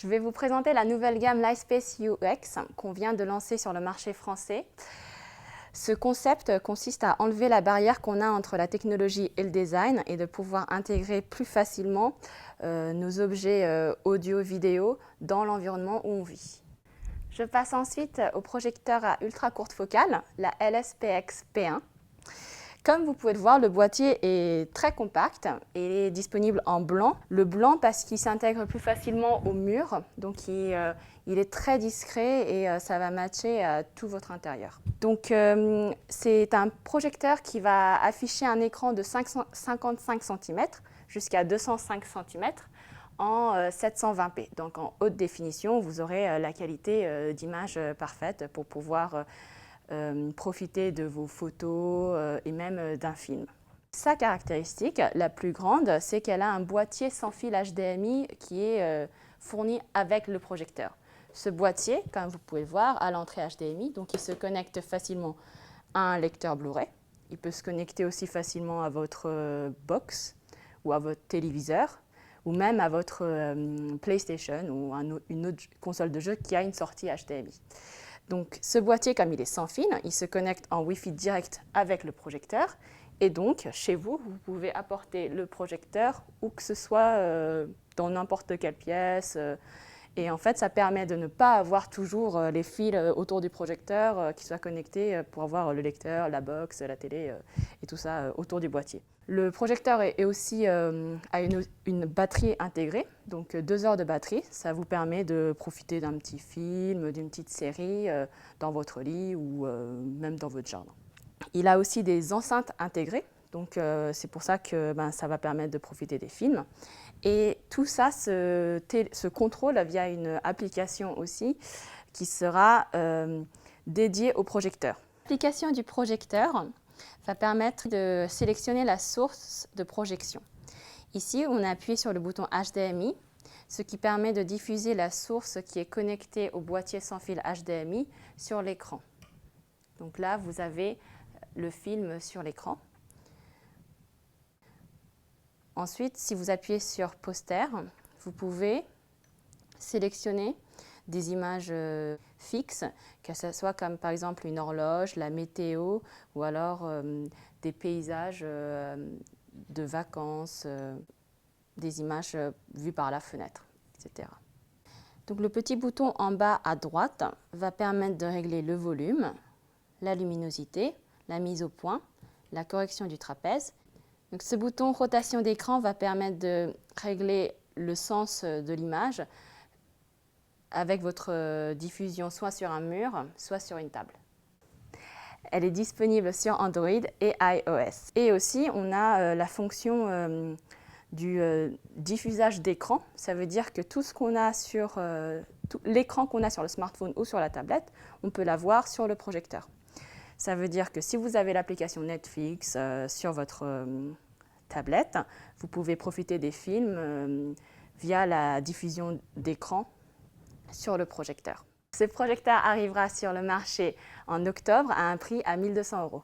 Je vais vous présenter la nouvelle gamme Lightspace UX qu'on vient de lancer sur le marché français. Ce concept consiste à enlever la barrière qu'on a entre la technologie et le design et de pouvoir intégrer plus facilement nos objets audio-vidéo dans l'environnement où on vit. Je passe ensuite au projecteur à ultra courte focale, la LSPX P1. Comme vous pouvez le voir, le boîtier est très compact et est disponible en blanc. Le blanc parce qu'il s'intègre plus facilement au mur, donc il est très discret et ça va matcher à tout votre intérieur. Donc c'est un projecteur qui va afficher un écran de 55 cm jusqu'à 205 cm en 720p. Donc en haute définition, vous aurez la qualité d'image parfaite pour pouvoir profiter de vos photos et même d'un film. Sa caractéristique la plus grande, c'est qu'elle a un boîtier sans fil HDMI qui est fourni avec le projecteur. Ce boîtier, comme vous pouvez le voir, a l'entrée HDMI, donc il se connecte facilement à un lecteur Blu-ray. Il peut se connecter aussi facilement à votre box ou à votre téléviseur ou même à votre PlayStation ou une autre console de jeu qui a une sortie HDMI. Donc ce boîtier, comme il est sans fil, il se connecte en Wi-Fi direct avec le projecteur. Et donc, chez vous, vous pouvez apporter le projecteur où que ce soit dans n'importe quelle pièce. Et en fait, ça permet de ne pas avoir toujours les fils autour du projecteur qui soient connectés pour avoir le lecteur, la box, la télé et tout ça autour du boîtier. Le projecteur est aussi a une batterie intégrée, donc 2 heures de batterie. Ça vous permet de profiter d'un petit film, d'une petite série dans votre lit ou même dans votre jardin. Il a aussi des enceintes intégrées, donc c'est pour ça que ça va permettre de profiter des films. Et tout ça se contrôle via une application aussi qui sera dédiée au projecteur. L'application du projecteur va permettre de sélectionner la source de projection. Ici, on appuie sur le bouton HDMI, ce qui permet de diffuser la source qui est connectée au boîtier sans fil HDMI sur l'écran. Donc là, vous avez le film sur l'écran. Ensuite, si vous appuyez sur Poster, vous pouvez sélectionner des images fixes, que ce soit comme par exemple une horloge, la météo ou alors des paysages de vacances, des images vues par la fenêtre, etc. Donc le petit bouton en bas à droite va permettre de régler le volume, la luminosité, la mise au point, la correction du trapèze. Donc ce bouton rotation d'écran va permettre de régler le sens de l'image avec votre diffusion soit sur un mur, soit sur une table. Elle est disponible sur Android et iOS. Et aussi, on a la fonction du diffusage d'écran. Ça veut dire que tout ce qu'on a sur l'écran qu'on a sur le smartphone ou sur la tablette, on peut l'avoir sur le projecteur. Ça veut dire que si vous avez l'application Netflix sur votre tablette, vous pouvez profiter des films via la diffusion d'écran sur le projecteur. Ce projecteur arrivera sur le marché en octobre à un prix à 1 200 €.